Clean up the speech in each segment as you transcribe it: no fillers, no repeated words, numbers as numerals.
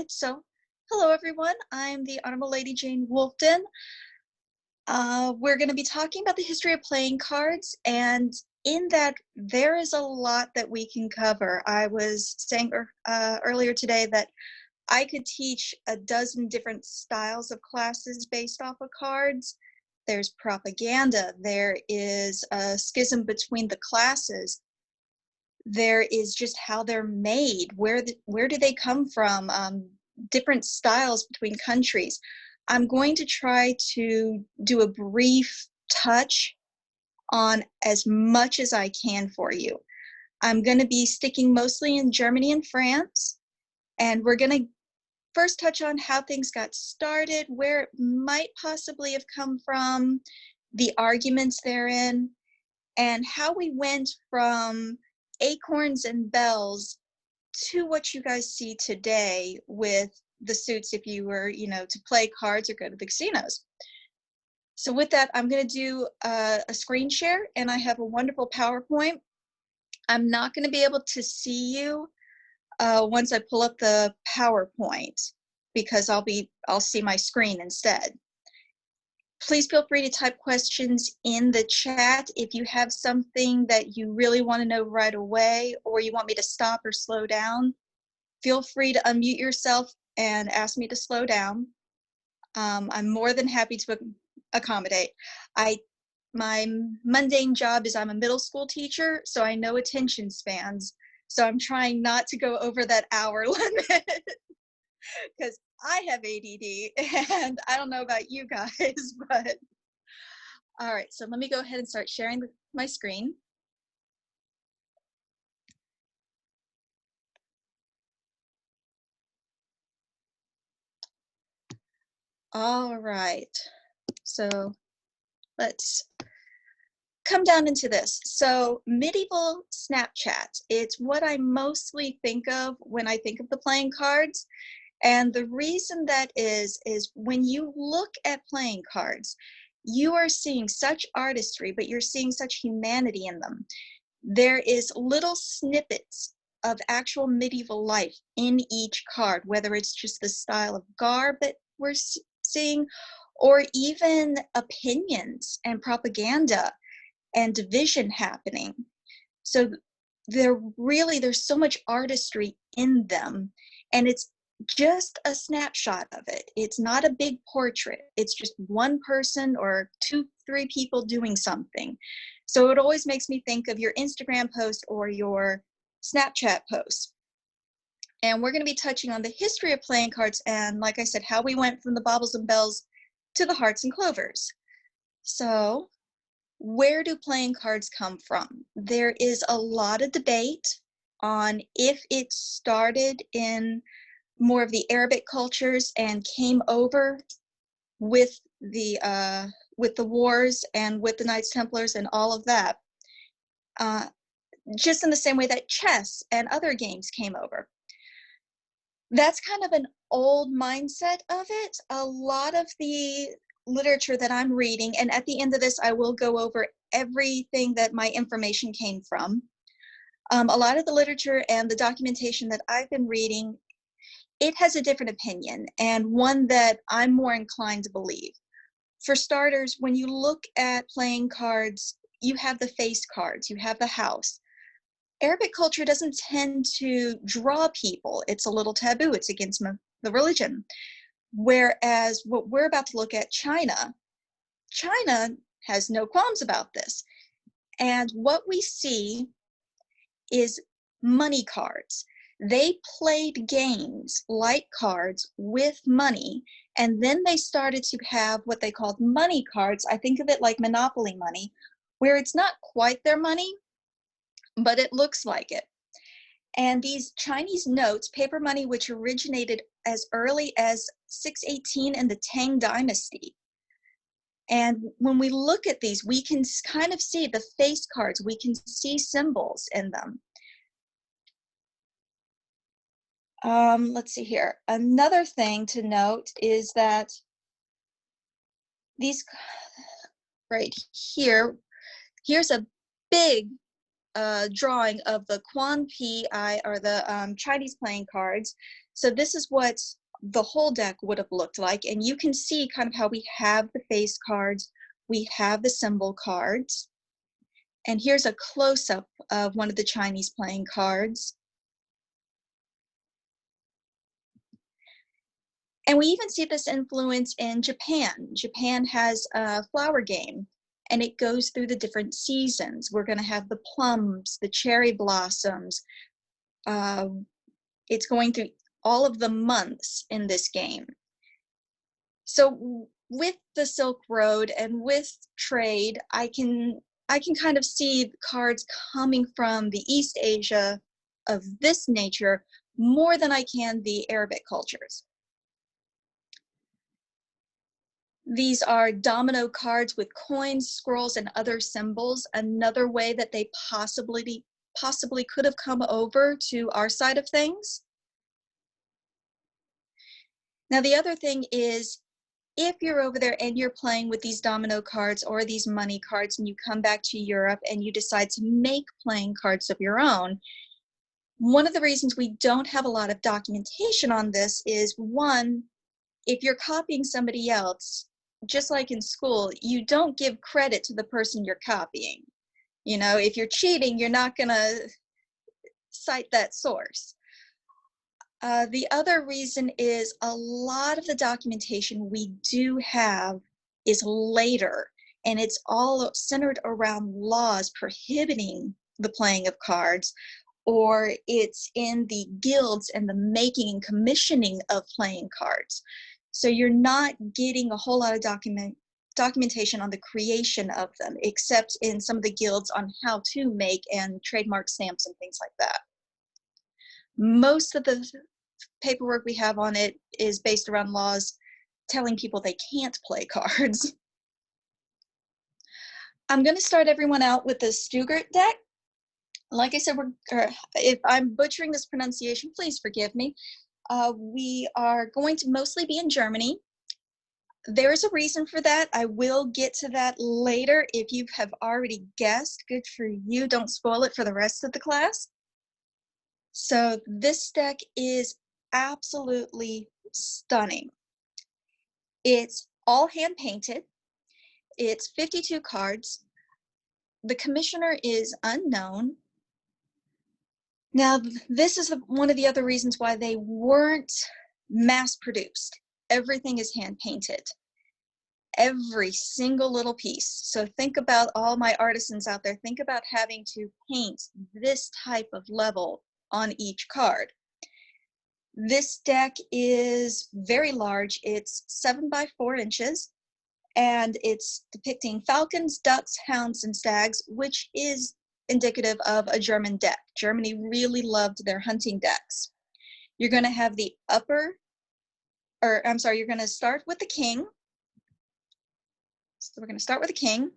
So, hello everyone. I'm the Honorable Lady Jane Wolfton. We're going to be talking about the history of playing cards, and in that, there is a lot that we can cover. I was saying earlier today that I could teach a dozen different styles of classes based off of cards. There's propaganda. There is a schism between the classes. There is just how they're made. Where do they come from? Different styles between countries. I'm going to try to do a brief touch on as much as I can for you. I'm going to be sticking mostly in Germany and France, and we're going to first touch on how things got started, where it might possibly have come from, the arguments therein, and how we went from acorns and bells to what you guys see today with the suits if you were, to play cards or go to the casinos. So with that, I'm going to do a screen share, and I have a wonderful PowerPoint. I'm not going to be able to see you once I pull up the PowerPoint because I'll see my screen instead. Please feel free to type questions in the chat if you have something that you really want to know right away, or you want me to stop or slow down. Feel free to unmute yourself and ask me to slow down. I'm more than happy to accommodate. My mundane job is I'm a middle school teacher, so I know attention spans. So I'm trying not to go over that hour limit because I have ADD, and I don't know about you guys, but all right, so let me go ahead and start sharing my screen. All right, so let's come down into this. So medieval Snapchat, it's what I mostly think of when I think of the playing cards. And the reason that is when you look at playing cards, you are seeing such artistry, but you're seeing such humanity in them. There is little snippets of actual medieval life in each card, whether it's just the style of garb that we're seeing, or even opinions and propaganda and division happening. So there's so much artistry in them, and it's just a snapshot of it. It's not a big portrait. It's just one person or 2-3 people doing something. So it always makes me think of your Instagram post or your Snapchat post. And we're going to be touching on the history of playing cards and, like I said, how we went from the baubles and bells to the hearts and clovers. So where do playing cards come from? There is a lot of debate on if it started in more of the Arabic cultures and came over with the wars and with the Knights Templars and all of that, just in the same way that chess and other games came over. That's kind of an old mindset of it. A lot of the literature that I'm reading, and at the end of this, I will go over everything that my information came from. A lot of the literature and the documentation that I've been reading, it has a different opinion, and one that I'm more inclined to believe. For starters, when you look at playing cards, you have the face cards, you have the house. Arabic culture doesn't tend to draw people. It's a little taboo. It's against the religion. Whereas what we're about to look at, China has no qualms about this. And what we see is money cards. They played games like cards with money, and then they started to have what they called money cards. I think of it like Monopoly money, where it's not quite their money, but it looks like it. And these Chinese notes, paper money, which originated as early as 618 in the Tang Dynasty. And when we look at these, we can kind of see the face cards. We can see symbols in them. Let's see here. Another thing to note is that these right here's a big drawing of the Quan Pi, or the Chinese playing cards. So this is what the whole deck would have looked like. And you can see kind of how we have the face cards, we have the symbol cards. And here's a close-up of one of the Chinese playing cards. And we even see this influence in Japan. Japan has a flower game, and it goes through the different seasons. We're going to have the plums, the cherry blossoms. It's going through all of the months in this game. So with the Silk Road and with trade, I can kind of see cards coming from the East Asia of this nature more than I can the Arabic cultures. These are domino cards with coins, scrolls, and other symbols. Another way that they possibly could have come over to our side of things. Now, the other thing is, if you're over there and you're playing with these domino cards or these money cards and you come back to Europe and you decide to make playing cards of your own, one of the reasons we don't have a lot of documentation on this is, one, if you're copying somebody else, just like in school, you don't give credit to the person you're copying. You know, if you're cheating, you're not going to cite that source. The other reason is a lot of the documentation we do have is later, and it's all centered around laws prohibiting the playing of cards, or it's in the guilds and the making and commissioning of playing cards. So you're not getting a whole lot of documentation on the creation of them, except in some of the guilds on how to make and trademark stamps and things like that. Most of the paperwork we have on it is based around laws telling people they can't play cards. I'm going to start everyone out with the Stuttgart deck. Like I said, if I'm butchering this pronunciation, please forgive me. We are going to mostly be in Germany. There is a reason for that. I will get to that later. If you have already guessed, good for you. Don't spoil it for the rest of the class. So this deck is absolutely stunning. It's all hand painted. It's 52 cards. The commissioner is unknown. Now, this is one of the other reasons why they weren't mass produced. Everything is hand painted. Every single little piece. So think about all my artisans out there. Think about having to paint this type of level on each card. This deck is very large. It's 7 by 4 inches, and it's depicting falcons, ducks, hounds, and stags, which is indicative of a German deck. Germany really loved their hunting decks. You're going to have the you're going to start with the king. So we're going to start with the king,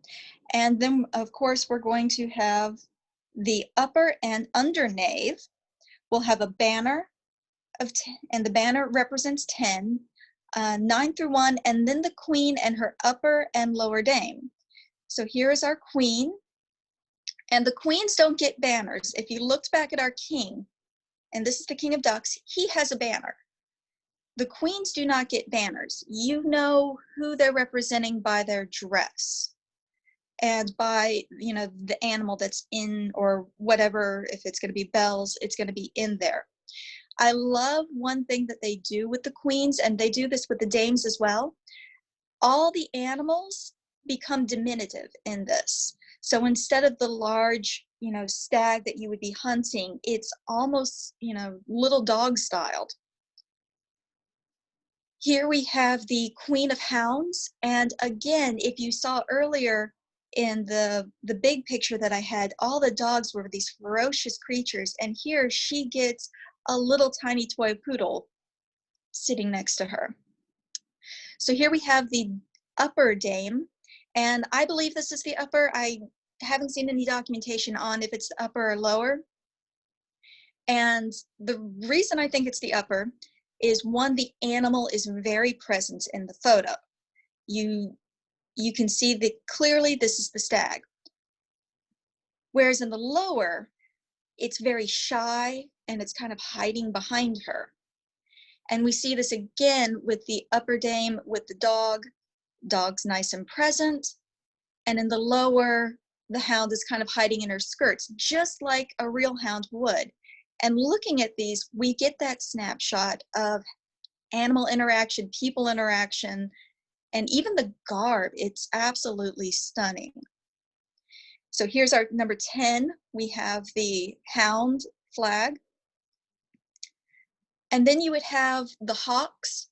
and then of course we're going to have the upper and under knave. We'll have a banner of 10, and the banner represents 10, 9 through 1, and then the queen and her upper and lower dame. So here is our queen, and the queens don't get banners. If you looked back at our king, and this is the king of ducks, he has a banner. The queens do not get banners. You know who they're representing by their dress and by, you know, the animal that's in, or whatever. If it's going to be bells, it's going to be in there. I love one thing that they do with the queens, and they do this with the dames as well. All the animals become diminutive in this. So instead of the large, you know, stag that you would be hunting, it's almost, you know, little dog styled. Here we have the Queen of Hounds, and again, if you saw earlier in the big picture that I had, all the dogs were these ferocious creatures, and here she gets a little tiny toy poodle sitting next to her. So here we have the upper dame, and I believe this is the upper. I haven't seen any documentation on if it's the upper or lower. And the reason I think it's the upper is, one, the animal is very present in the photo. You can see that clearly this is the stag. Whereas in the lower, it's very shy and it's kind of hiding behind her. And we see this again with the upper dame with the dog. Dog's nice and present. And in the lower, the hound is kind of hiding in her skirts, just like a real hound would. And looking at these, we get that snapshot of animal interaction, people interaction, and even the garb. It's absolutely stunning. So here's our number 10. We have the hound flag. And then you would have the hawks,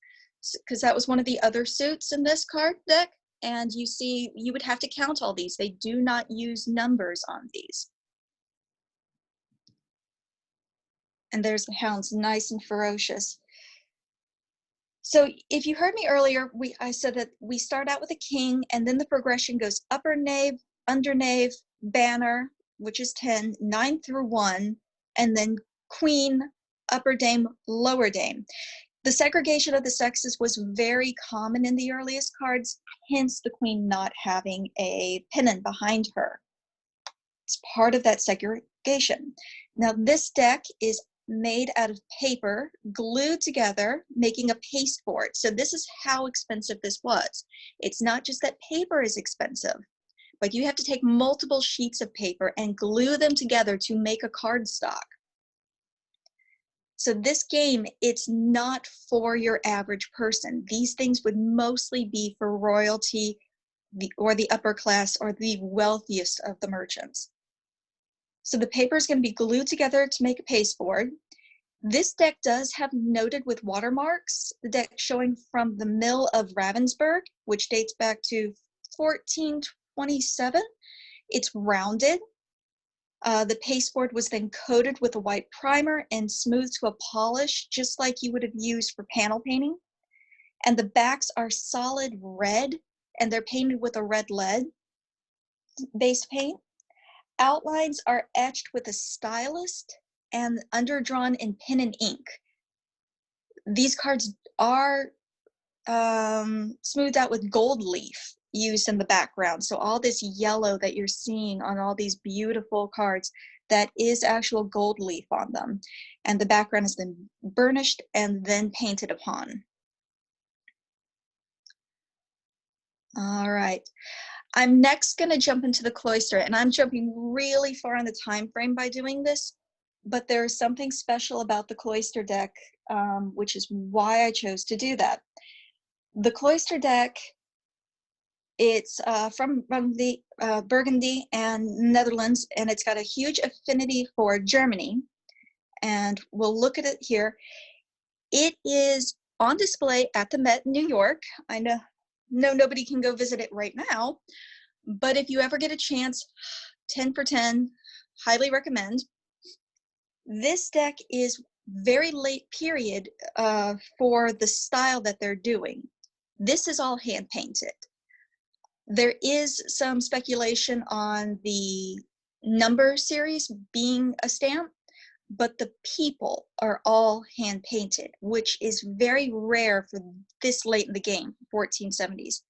because that was one of the other suits in this card deck. And you see, you would have to count all these. They do not use numbers on these. And there's the hounds, nice and ferocious. So if you heard me earlier, I said that we start out with a king, and then the progression goes upper knave, under knave, banner, which is 10, 9 through 1, and then queen, upper dame, lower dame. The segregation of the sexes was very common in the earliest cards, hence the queen not having a pennant behind her. It's part of that segregation. Now this deck is made out of paper, glued together, making a pasteboard. So this is how expensive this was. It's not just that paper is expensive, but you have to take multiple sheets of paper and glue them together to make a cardstock. So this game, it's not for your average person. These things would mostly be for royalty or the upper class or the wealthiest of the merchants. So the paper is going to be glued together to make a pasteboard. This deck does have noted with watermarks, the deck showing from the Mill of Ravensburg, which dates back to 1427. It's rounded. The pasteboard was then coated with a white primer and smoothed to a polish, just like you would have used for panel painting. And the backs are solid red, and they're painted with a red lead-based paint. Outlines are etched with a stylus and underdrawn in pen and ink. These cards are smoothed out with gold leaf used in the background. So all this yellow that you're seeing on all these beautiful cards, that is actual gold leaf on them. And the background has been burnished and then painted upon. All right. I'm next going to jump into the cloister, and I'm jumping really far on the time frame by doing this, but there's something special about the cloister deck, which is why I chose to do that. The cloister deck, it's from the Burgundy and Netherlands, and it's got a huge affinity for Germany, and we'll look at it here. It is on display at the Met in New York. I know nobody can go visit it right now, but if you ever get a chance, 10 for 10, highly recommend. This deck is very late period for the style that they're doing. This is all hand painted. There is some speculation on the number series being a stamp, but the people are all hand painted, which is very rare for this late in the game, 1470s.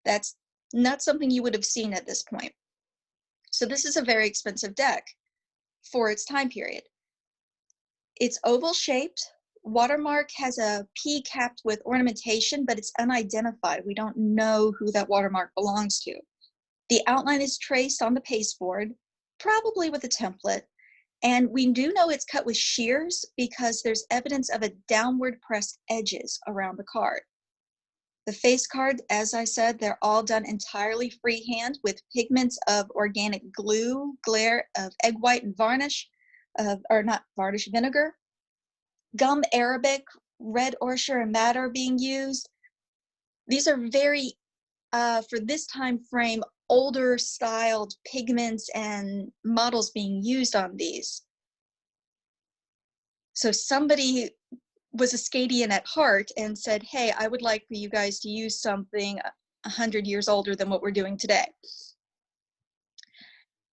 That's not something you would have seen at this point. So this is a very expensive deck for its time period. It's oval shaped. Watermark has a P capped with ornamentation, but it's unidentified. We don't know who that watermark belongs to. The outline is traced on the pasteboard, probably with a template, and we do know it's cut with shears because there's evidence of a downward pressed edges around the card. The face card, as I said, they're all done entirely freehand with pigments of organic glue, glare of egg white and varnish, or not varnish, vinegar. Gum Arabic, red ochre and madder being used. These are very, for this time frame, older styled pigments and models being used on these. So somebody was a Scadian at heart and said, hey, I would like for you guys to use something 100 years older than what we're doing today.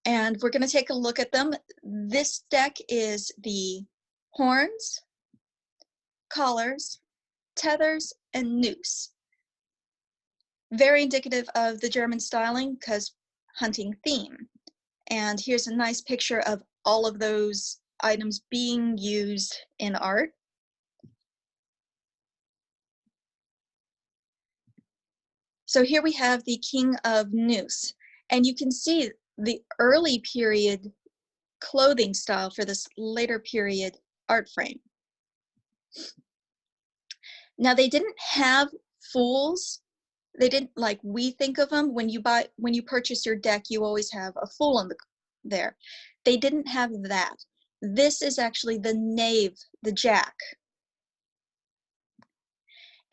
And we're going to take a look at them. This deck is the horns, collars, tethers, and noose. Very indicative of the German styling because hunting theme. And here's a nice picture of all of those items being used in art. So here we have the King of Noose, and you can see the early period clothing style for this later period art frame. Now they didn't have fools. They didn't like we think of them. When you purchase your deck, you always have a fool in there. They didn't have that. This is actually the knave, the jack.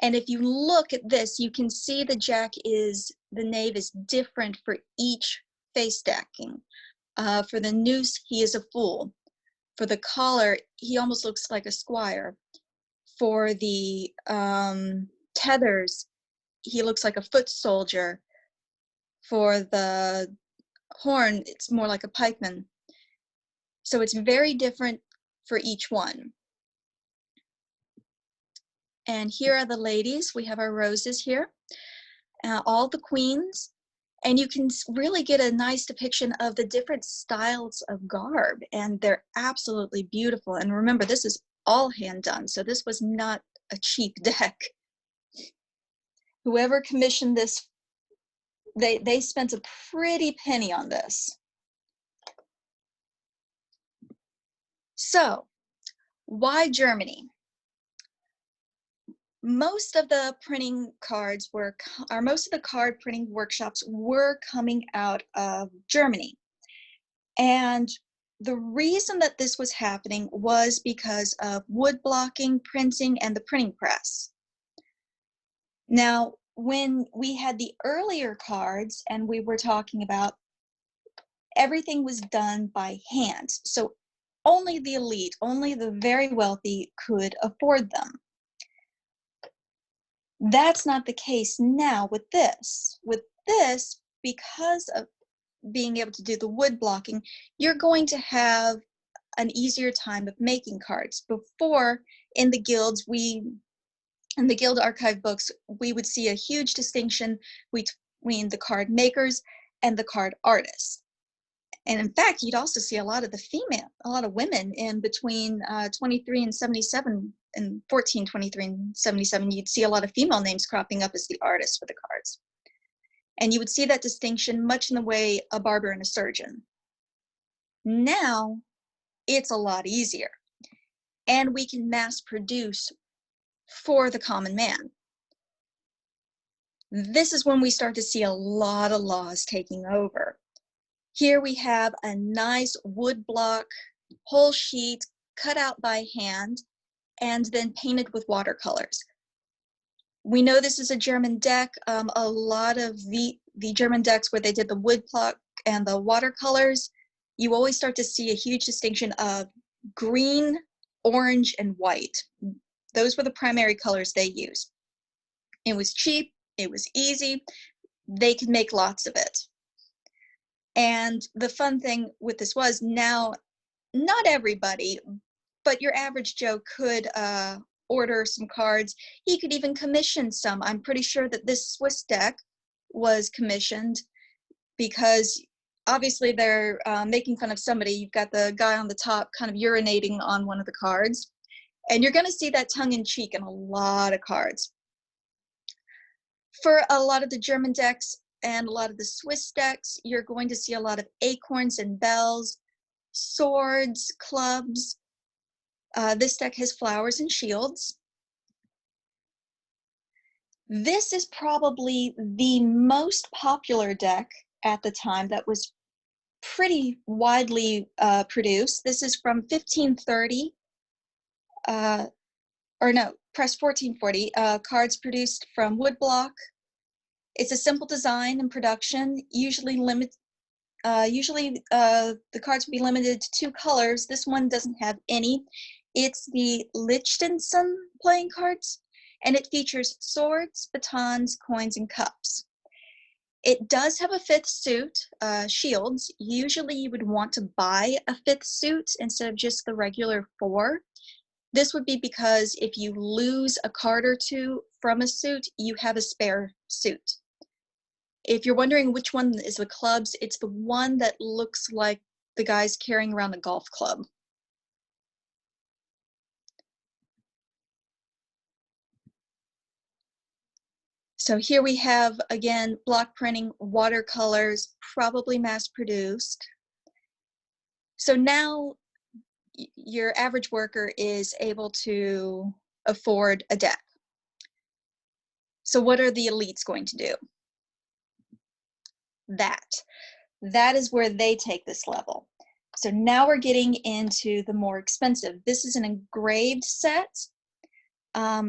And if you look at this, you can see the knave is different for each face stacking. For the noose, he is a fool. For the collar, he almost looks like a squire. For the tethers, he looks like a foot soldier. For the horn, it's more like a pikeman. So it's very different for each one. And here are the ladies. We have our roses here, all the queens. And you can really get a nice depiction of the different styles of garb, and they're absolutely beautiful. And remember, this is all hand done, so this was not a cheap deck. Whoever commissioned this, they spent a pretty penny on this. So, why Germany? Most of the most of the card printing workshops were coming out of Germany. And the reason that this was happening was because of wood blocking, printing, and the printing press. Now, when we had the earlier cards and we were talking about everything was done by hand, so only the elite, only the very wealthy could afford them. That's not the case now with this. With this, because of being able to do the wood blocking, you're going to have an easier time of making cards. Before, in the guilds, in the guild archive books, we would see a huge distinction between the card makers and the card artists. And in fact, you'd also see a lot of women in between 23 and 77, and 14, 23, and 77, you'd see a lot of female names cropping up as the artists for the cards. And you would see that distinction much in the way a barber and a surgeon. Now, it's a lot easier. And we can mass produce for the common man. This is when we start to see a lot of laws taking over. Here we have a nice wood block, whole sheet, cut out by hand, and then painted with watercolors. We know this is a German deck. A lot of the German decks where they did the wood block and the watercolors, you always start to see a huge distinction of green, orange, and white. Those were the primary colors they used. It was cheap, it was easy, they could make lots of it. And the fun thing with this was, now, not everybody, but your average Joe could order some cards. He could even commission some. I'm pretty sure that this Swiss deck was commissioned, because obviously they're making fun of somebody. You've got the guy on the top kind of urinating on one of the cards. And you're going to see that tongue-in-cheek in a lot of cards. For a lot of the German decks and a lot of the Swiss decks, you're going to see a lot of acorns and bells, swords, clubs. This deck has flowers and shields. This is probably the most popular deck at the time that was pretty widely produced. This is from 1530, press 1440, cards produced from woodblock. It's a simple design and production, usually the cards will be limited to 2 colors. This one doesn't have any. It's the Liechtenstein playing cards, and it features swords, batons, coins, and cups. It does have a 5th suit, shields. Usually you would want to buy a 5th suit instead of just the regular 4. This would be because if you lose a card or 2 from a suit, you have a spare suit. If you're wondering which one is the clubs, it's the one that looks like the guy's carrying around a golf club. So here we have, again, block printing, watercolors, probably mass produced. So now your average worker is able to afford a deck. So what are the elites going to do? That is where they take this level. So now we're getting into the more expensive. This is an engraved set.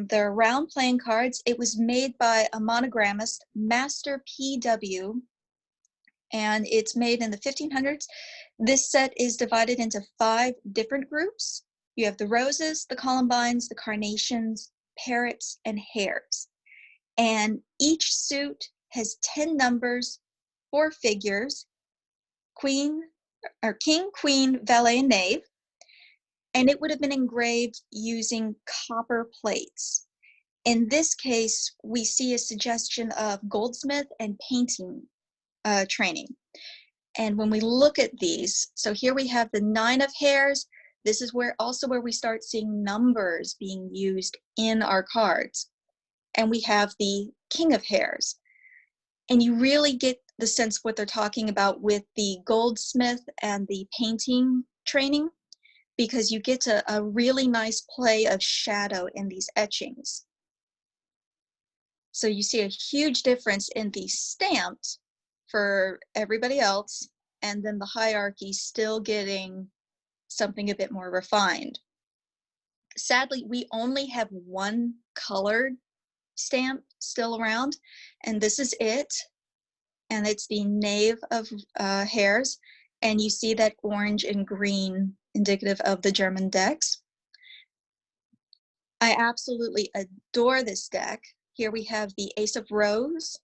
They're round playing cards. It was made by a monogrammist, Master P.W., and it's made in the 1500s. This set is divided into 5 different groups. You have the roses, the columbines, the carnations, parrots, and hares. And each suit has 10 numbers, 4 figures, queen, or king, queen, valet, and knave. And it would have been engraved using copper plates. In this case, we see a suggestion of goldsmith and painting training. And when we look at these, so here we have the 9 of hares. This is where we start seeing numbers being used in our cards. And we have the king of hares. And you really get the sense of what they're talking about with the goldsmith and the painting training, because you get a really nice play of shadow in these etchings. So you see a huge difference in the stamped for everybody else, and then the hierarchy still getting something a bit more refined. Sadly, we only have one colored stamp still around, and this is it. And it's the knave of hares, and you see that orange and green indicative of the German decks. I absolutely adore this deck. Here we have the Ace of Rose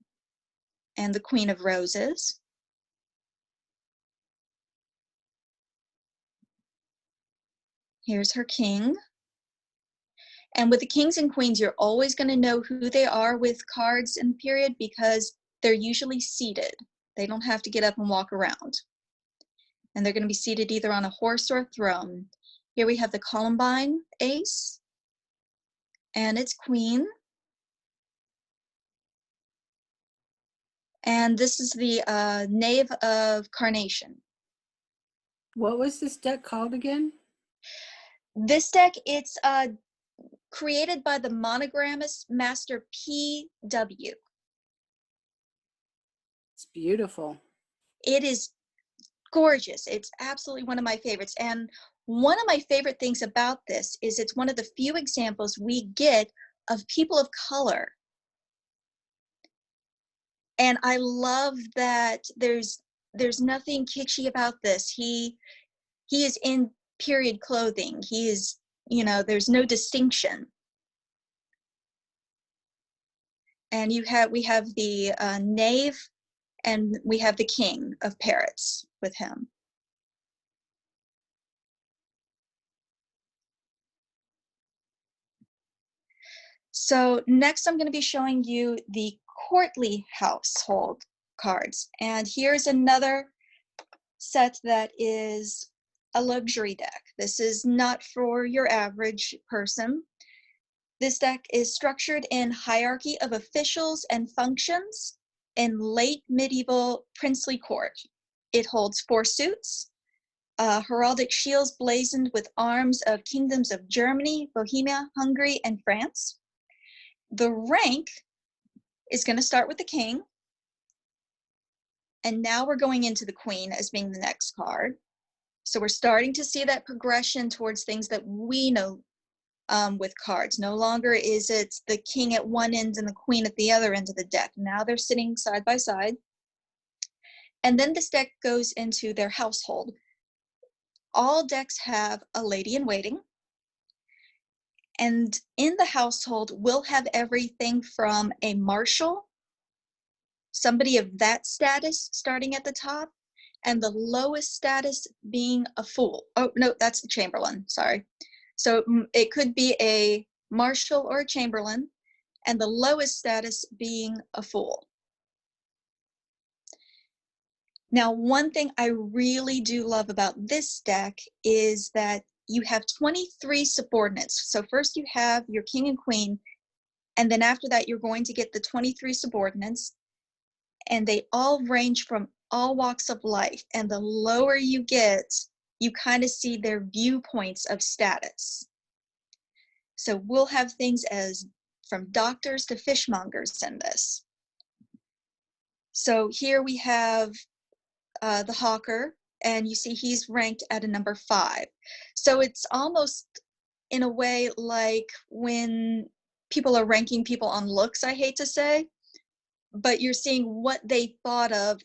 and the Queen of Roses. Here's her king. And with the kings and queens, you're always going to know who they are with cards in the period because they're usually seated. They don't have to get up and walk around. And they're going to be seated either on a horse or a throne. Here we have the Columbine ace and its queen. And this is the knave of carnation. What was this deck called again? This deck, it's created by the monogrammist Master P.W. It's beautiful. It is gorgeous. It's absolutely one of my favorites. And one of my favorite things about this is it's one of the few examples we get of people of color. And I love that there's nothing kitschy about this. He is in period clothing. He is, there's no distinction. And we have the knave, and we have the king of parrots with him. So next I'm going to be showing you the courtly household cards. And here's another set that is a luxury deck. This is not for your average person. This deck is structured in hierarchy of officials and functions in late medieval princely court. It holds 4 suits, heraldic shields blazoned with arms of kingdoms of Germany, Bohemia, Hungary, and France. The rank is going to start with the king, and now we're going into the queen as being the next card. So we're starting to see that progression towards things that we know with cards. No longer is it the king at one end and the queen at the other end of the deck. Now they're sitting side by side. And then this deck goes into their household. All decks have a lady in waiting. And in the household, we'll have everything from a marshal, somebody of that status starting at the top, and the lowest status being a fool. Oh, no, that's the chamberlain, sorry. So it could be a marshal or a chamberlain, and the lowest status being a fool. Now, one thing I really do love about this deck is that you have 23 subordinates. So first you have your king and queen, And then after that, you're going to get the 23 subordinates, and they all range from all walks of life. And the lower you get, you kind of see their viewpoints of status. So we'll have things as from doctors to fishmongers in this. So here we have the hawker, and you see he's ranked at a number 5. So it's almost in a way like when people are ranking people on looks, I hate to say, but you're seeing what they thought of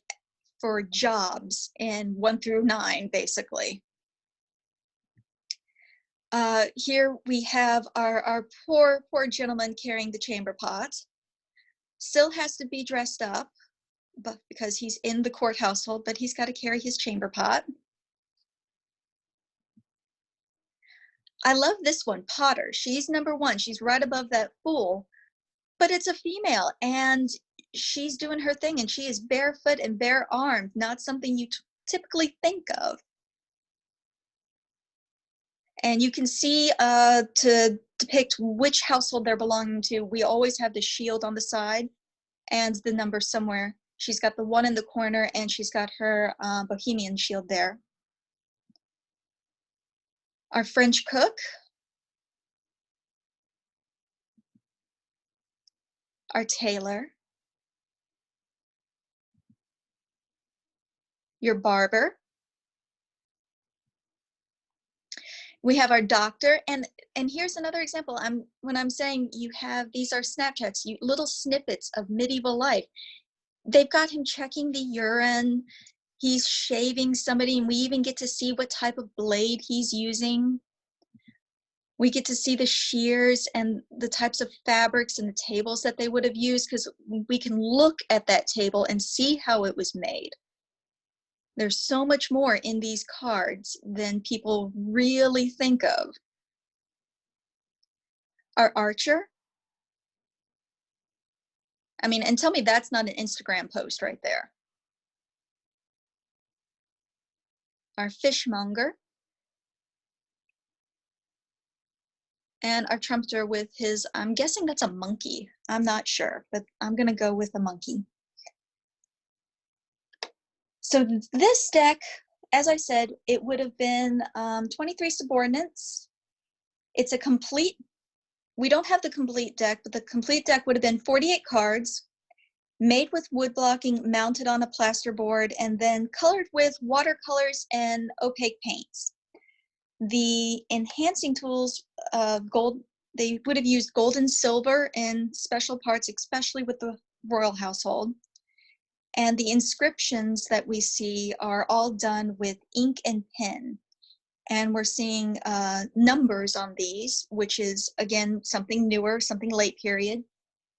for jobs in 1 through 9, basically. Here we have our poor gentleman carrying the chamber pot. Still has to be dressed up, but because he's in the court household, but he's got to carry his chamber pot. I love this one, Potter. She's number 1. She's right above that fool, but it's a female, and she's doing her thing, and she is barefoot and bare armed, not something you typically think of. And you can see to depict which household they're belonging to, we always have the shield on the side and the number somewhere. She's got the 1 in the corner, and she's got her Bohemian shield there. Our French cook, our tailor, your barber. We have our doctor, and here's another example. When I'm saying you have, these are Snapchats, little snippets of medieval life. They've got him checking the urine, he's shaving somebody, and we even get to see what type of blade he's using. We get to see the shears and the types of fabrics and the tables that they would have used, because we can look at that table and see how it was made. There's so much more in these cards than people really think of. Our archer. I mean, and tell me that's not an Instagram post right there. Our fishmonger. And our trumpeter with his, I'm guessing that's a monkey. I'm not sure, but I'm going to go with a monkey. So this deck, as I said, it would have been 23 subordinates. It's a complete, we don't have the complete deck, but the complete deck would have been 48 cards, made with wood blocking, mounted on a plasterboard, and then colored with watercolors and opaque paints. The enhancing tools, gold, they would have used gold and silver in special parts, especially with the royal household. And the inscriptions that we see are all done with ink and pen. And we're seeing numbers on these, which is, again, something newer, something late period.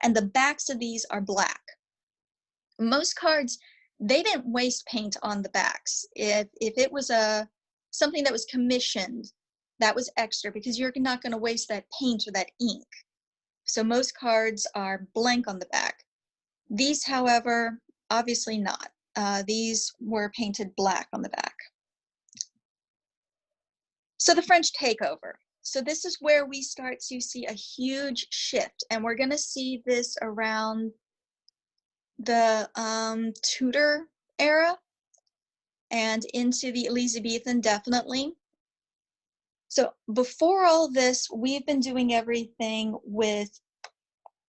And the backs of these are black. Most cards, they didn't waste paint on the backs. If it was something that was commissioned, that was extra, because you're not going to waste that paint or that ink. So most cards are blank on the back. These, however, obviously not. These were painted black on the back. So the French takeover. So this is where we start to see a huge shift, and we're going to see this around the Tudor era and into the Elizabethan, definitely. So before all this, we've been doing everything with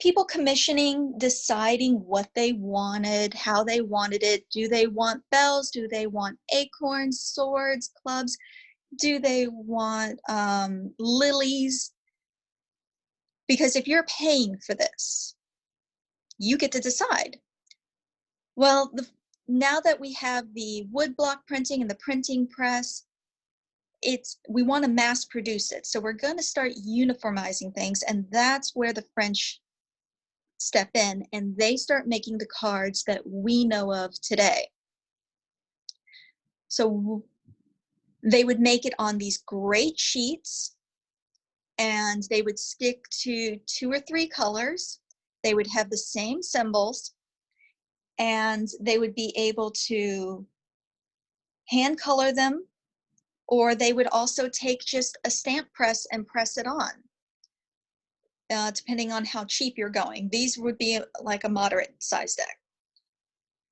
people commissioning, deciding what they wanted, how they wanted it. Do they want bells? Do they want acorns, swords, clubs? Do they want lilies? Because if you're paying for this, you get to decide. Well, now that we have the woodblock printing and the printing press, we want to mass produce it. So we're going to start uniformizing things, and that's where the French step in, and they start making the cards that we know of today. So they would make it on these great sheets, and they would stick to 2 or 3 colors. They would have the same symbols, and they would be able to hand color them, or they would also take just a stamp press and press it on. depending on how cheap you're going. These would be like a moderate size deck.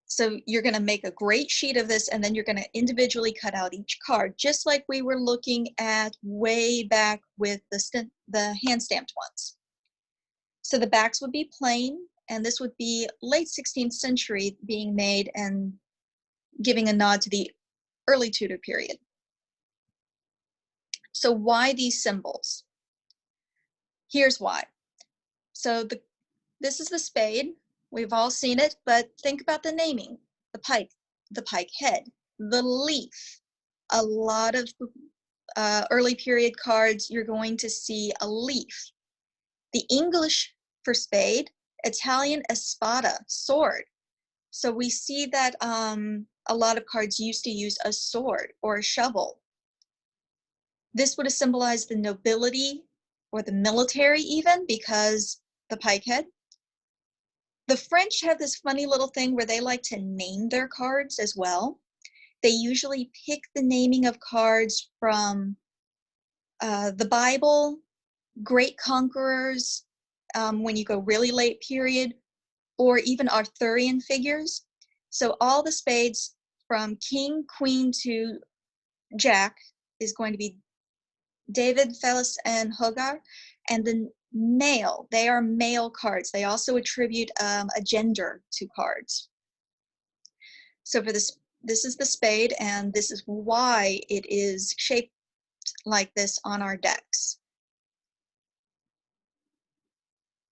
So you're going to make a great sheet of this, and then you're going to individually cut out each card, just like we were looking at way back with the hand-stamped ones. So the backs would be plain, and this would be late 16th century being made and giving a nod to the early Tudor period. So why these symbols? Here's why. So this is the spade. We've all seen it, but think about the naming. The pike head, the leaf. A lot of early period cards, you're going to see a leaf. The English for spade, Italian espada, sword. So we see that a lot of cards used to use a sword or a shovel. This would have symbolized the nobility or the military even, because the pike head. The French have this funny little thing where they like to name their cards as well. They usually pick the naming of cards from the Bible, great conquerors, when you go really late period, or even Arthurian figures. So all the spades from king, queen to jack is going to be David, Felis, and Hogar. And the male, they are male cards. They also attribute a gender to cards. So for this is the spade, and this is why it is shaped like this on our decks.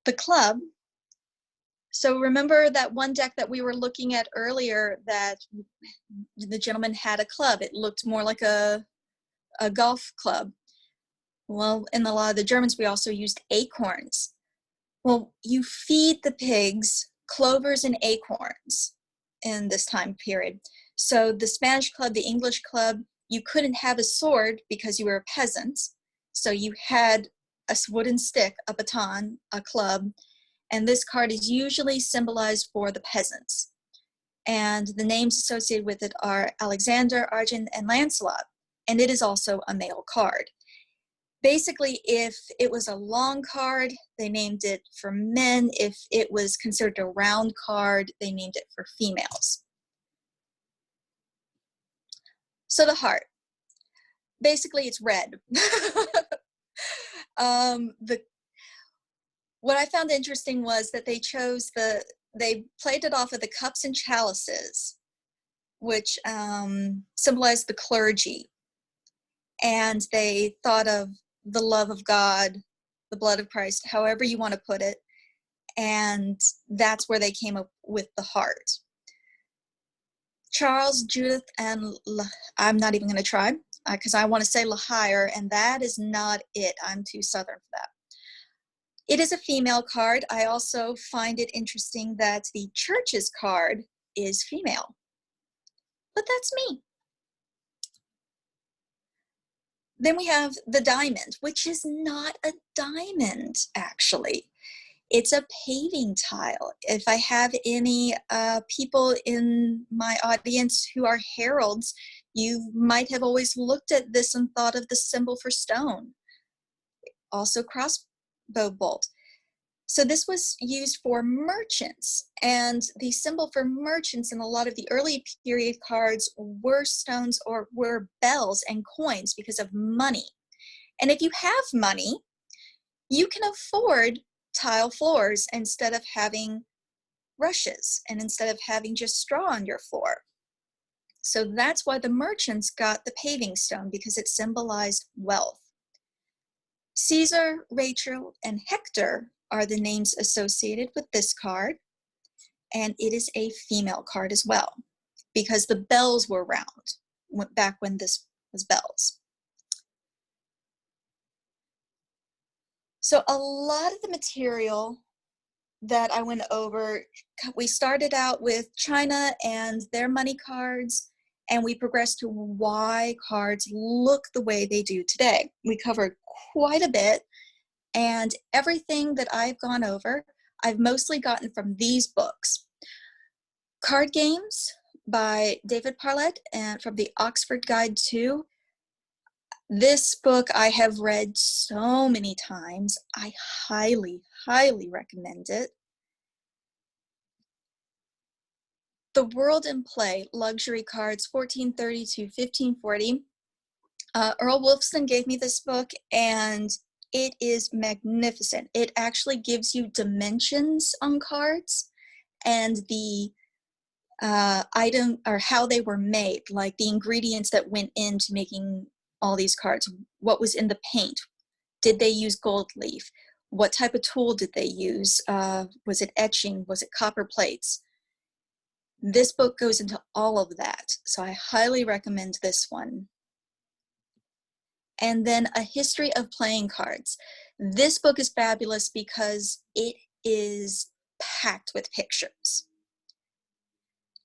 The club. So remember that one deck that we were looking at earlier that the gentleman had a club. It looked more like a golf club. Well, in a lot of the Germans, we also used acorns. Well, you feed the pigs clovers and acorns in this time period. So the Spanish club, the English club, you couldn't have a sword because you were a peasant. So you had a wooden stick, a baton, a club, and this card is usually symbolized for the peasants. And the names associated with it are Alexander, Arjun, and Lancelot, and it is also a male card. Basically, if it was a long card, they named it for men. If it was considered a round card, they named it for females. So the heart, basically it's red. What I found interesting was that they played it off of the cups and chalices, which symbolized the clergy. And they thought of the love of God, the blood of Christ, however you want to put it. And that's where they came up with the heart. Charles, Judith, and I'm not even going to try because I want to say Lahire, and that is not it. I'm too Southern for that. It is a female card. I also find it interesting that the church's card is female. But that's me. Then we have the diamond, which is not a diamond, actually. It's a paving tile. If I have any people in my audience who are heralds, you might have always looked at this and thought of the symbol for stone. Also crossbow bolt. So this was used for merchants, and the symbol for merchants in a lot of the early period cards were stones or were bells and coins because of money. And if you have money, you can afford tile floors instead of having rushes and instead of having just straw on your floor. So that's why the merchants got the paving stone, because it symbolized wealth. Caesar, Rachel, and Hector are the names associated with this card, and it is a female card as well, because the bells were round back when this was bells. So a lot of the material that I went over, we started out with China and their money cards, and we progressed to why cards look the way they do today. We covered quite a bit, and everything that I've gone over, I've mostly gotten from these books. Card Games by David Parlett, and from the Oxford Guide to. This book I have read so many times. I highly, highly recommend it. The World in Play, Luxury Cards, 1430 to 1540. Earl Wolfson gave me this book, and it is magnificent. It actually gives you dimensions on cards and the item or how they were made, like the ingredients that went into making all these cards. What was in the paint? Did they use gold leaf? What type of tool did they use? Was it etching? Was it copper plates? This book goes into all of that, so I highly recommend this one. And then A History of Playing Cards. This book is fabulous because it is packed with pictures.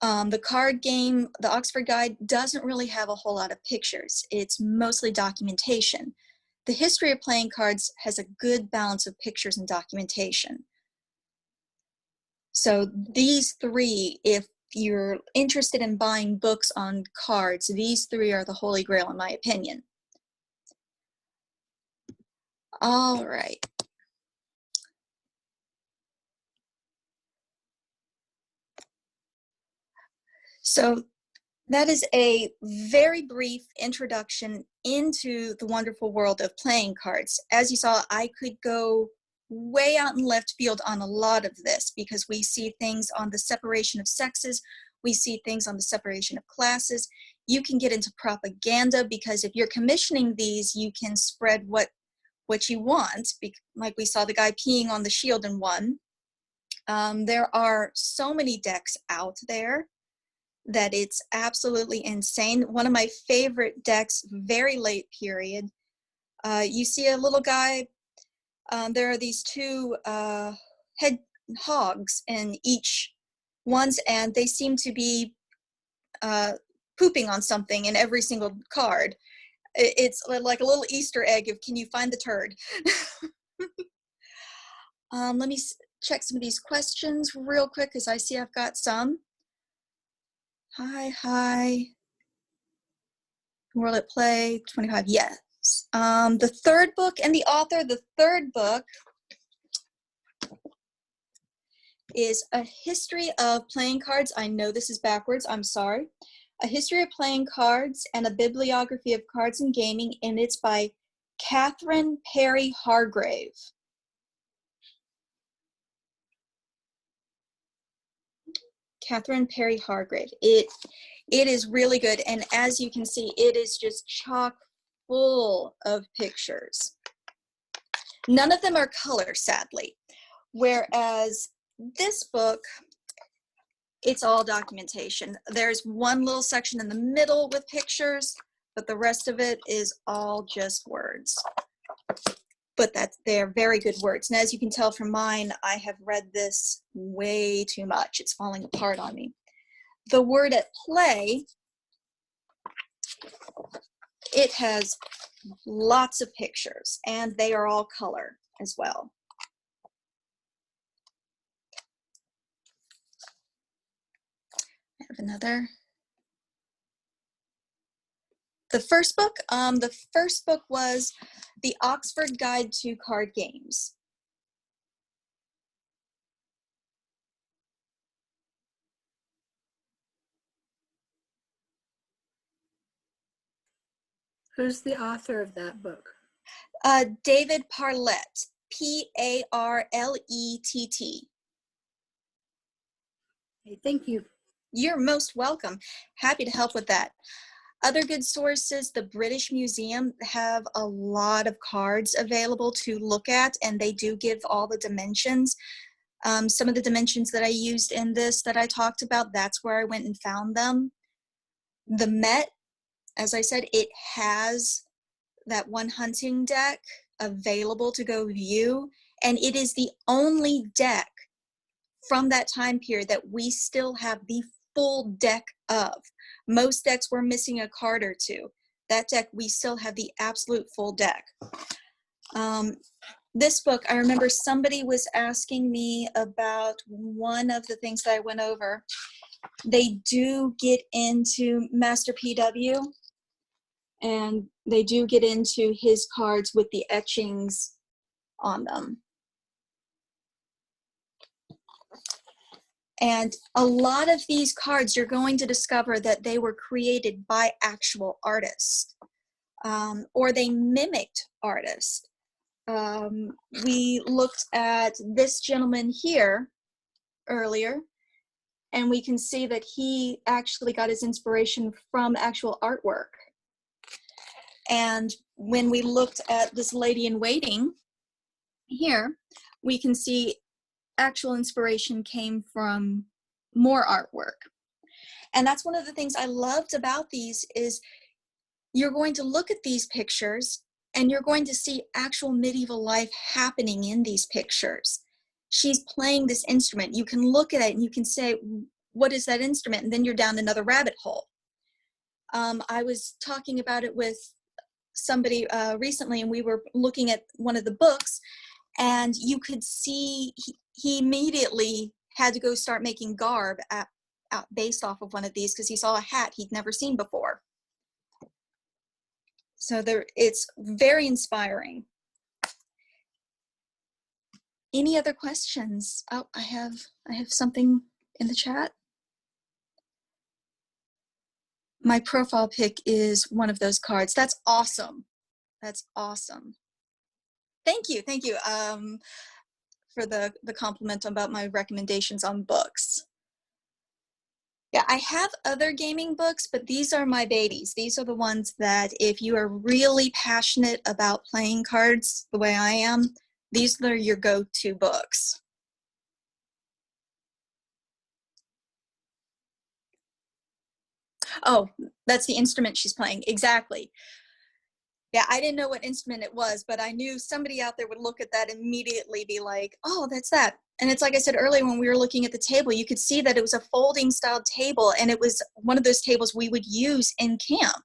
The card game, the Oxford Guide, doesn't really have a whole lot of pictures. It's mostly documentation. The History of Playing Cards has a good balance of pictures and documentation. So these three, if you're interested in buying books on cards, these three are the holy grail in my opinion. All right. So that is a very brief introduction into the wonderful world of playing cards. As you saw, I could go way out in left field on a lot of this because we see things on the separation of sexes, we see things on the separation of classes. You can get into propaganda because if you're commissioning these, you can spread what you want, like we saw the guy peeing on the shield in one. There are so many decks out there that it's absolutely insane. One of my favorite decks, very late period, you see a little guy, there are these two head hogs in each ones, and they seem to be pooping on something in every single card. It's like a little Easter egg of, can you find the turd? Let me check some of these questions real quick because I see I've got some. Hi. World at Play, 25, yes. The third book and the author, the third book is A History of Playing Cards. I know this is backwards, I'm sorry. A History of Playing Cards and a Bibliography of Cards and Gaming, and it's by Catherine Perry Hargrave. Catherine Perry Hargrave. It is really good, and as you can see, it is just chock full of pictures. None of them are color, sadly, whereas this book, it's all documentation. There's one little section in the middle with pictures, but the rest of it is all just words. But they're very good words. And as you can tell from mine, I have read this way too much. It's falling apart on me. The Word at Play, it has lots of pictures, and they are all color as well. I have another. The first book was The Oxford Guide to Card Games. Who's the author of that book? David Parlett, P-A-R-L-E-T-T. Hey, thank you. You're most welcome. Happy to help with that. Other good sources, the British Museum have a lot of cards available to look at, and they do give all the dimensions. Some of the dimensions that I used in this that I talked about, that's where I went and found them. The Met, as I said, it has that one hunting deck available to go view, and it is the only deck from that time period that we still have the full deck of. Most decks were missing a card or two. That deck, we still have the absolute full deck. This book, I remember somebody was asking me about one of the things that I went over. They do get into Master PW, And they do get into his cards with the etchings on them. And a lot of these cards, you're going to discover that they were created by actual artists, or they mimicked artists. We looked at this gentleman here earlier, and we can see that he actually got his inspiration from actual artwork. And when we looked at this lady in waiting here, we can see actual inspiration came from more artwork. And that's one of the things I loved about these is you're going to look at these pictures and you're going to see actual medieval life happening in these pictures. She's playing this instrument. You can look at it and you can say, what is that instrument? And then you're down another rabbit hole. I was talking about it with somebody recently, and we were looking at one of the books, and you could see he immediately had to go start making garb based off of one of these because he saw a hat he'd never seen before. So it's very inspiring. Any other questions? Oh, I have something in the chat. My profile pic is one of those cards. That's awesome. That's awesome. Thank you for the compliment about my recommendations on books. Yeah, I have other gaming books, but these are my babies. These are the ones that if you are really passionate about playing cards the way I am, these are your go-to books. Oh, that's the instrument she's playing. Exactly. Yeah, I didn't know what instrument it was, but I knew somebody out there would look at that and immediately be like, oh, that's that. And it's like I said earlier when we were looking at the table, you could see that it was a folding style table, and it was one of those tables we would use in camp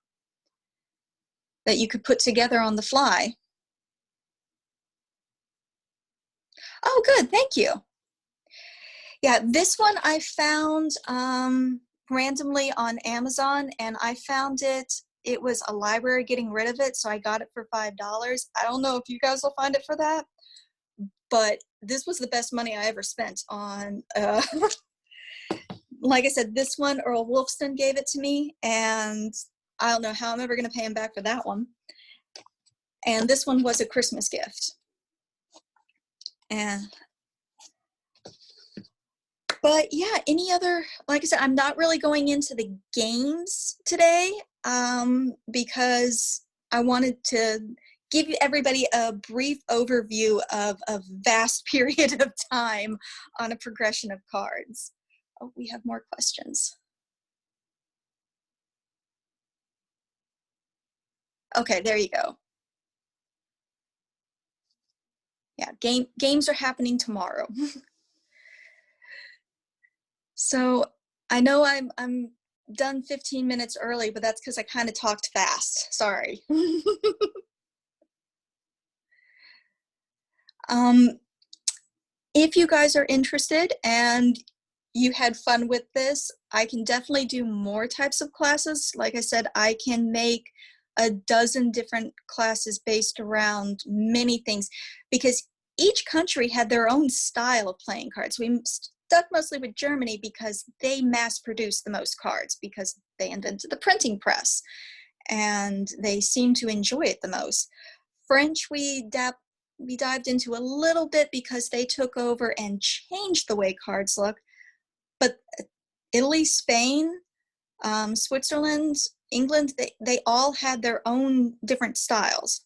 that you could put together on the fly. Oh, good, thank you. Yeah, this one I found randomly on Amazon, and I found it was a library getting rid of it, so I got it for $5. I don't know if you guys will find it for that, but this was the best money I ever spent on, like I said, this one, Earl Wolfson gave it to me, and I don't know how I'm ever going to pay him back for that one. And this one was a Christmas gift. But yeah, any other, like I said, I'm not really going into the games today because I wanted to give everybody a brief overview of a vast period of time on a progression of cards. Oh, we have more questions. Okay, there you go. Yeah, games are happening tomorrow. So I know I'm done 15 minutes early, but that's because I kind of talked fast. Sorry. If you guys are interested and you had fun with this, I can definitely do more types of classes. Like I said, I can make a dozen different classes based around many things because each country had their own style of playing cards. We stuck mostly with Germany because they mass produced the most cards because they invented the printing press and they seem to enjoy it the most. French, we dived into a little bit because they took over and changed the way cards look. But Italy, Spain, Switzerland, England, they all had their own different styles.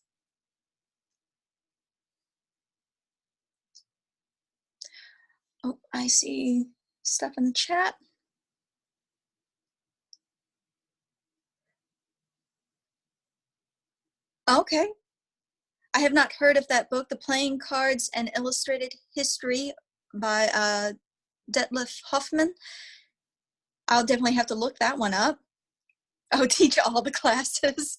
Oh, I see stuff in the chat. Okay. I have not heard of that book, The Playing Cards and Illustrated History by Detlef Hoffman. I'll definitely have to look that one up. Oh, teach all the classes.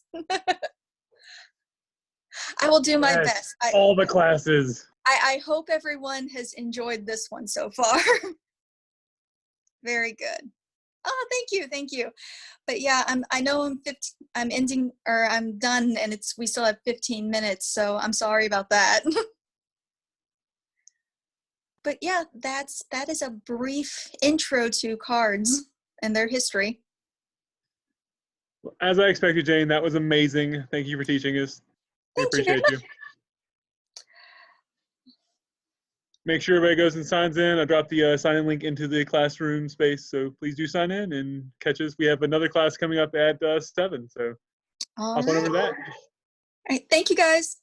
I will do my best. All the classes. I hope everyone has enjoyed this one so far. Very good. Oh, thank you. But yeah, I know I'm ending or I'm done, and we still have 15 minutes, so I'm sorry about that. But yeah, that is a brief intro to cards and their history. As I expected, Jane, that was amazing. Thank you for teaching us. We Thank you very appreciate much. you. Make sure everybody goes and signs in. I dropped the sign-in link into the classroom space, so please do sign in and catch us. We have another class coming up at 7, so All hop on over right. to that. All right. Thank you guys.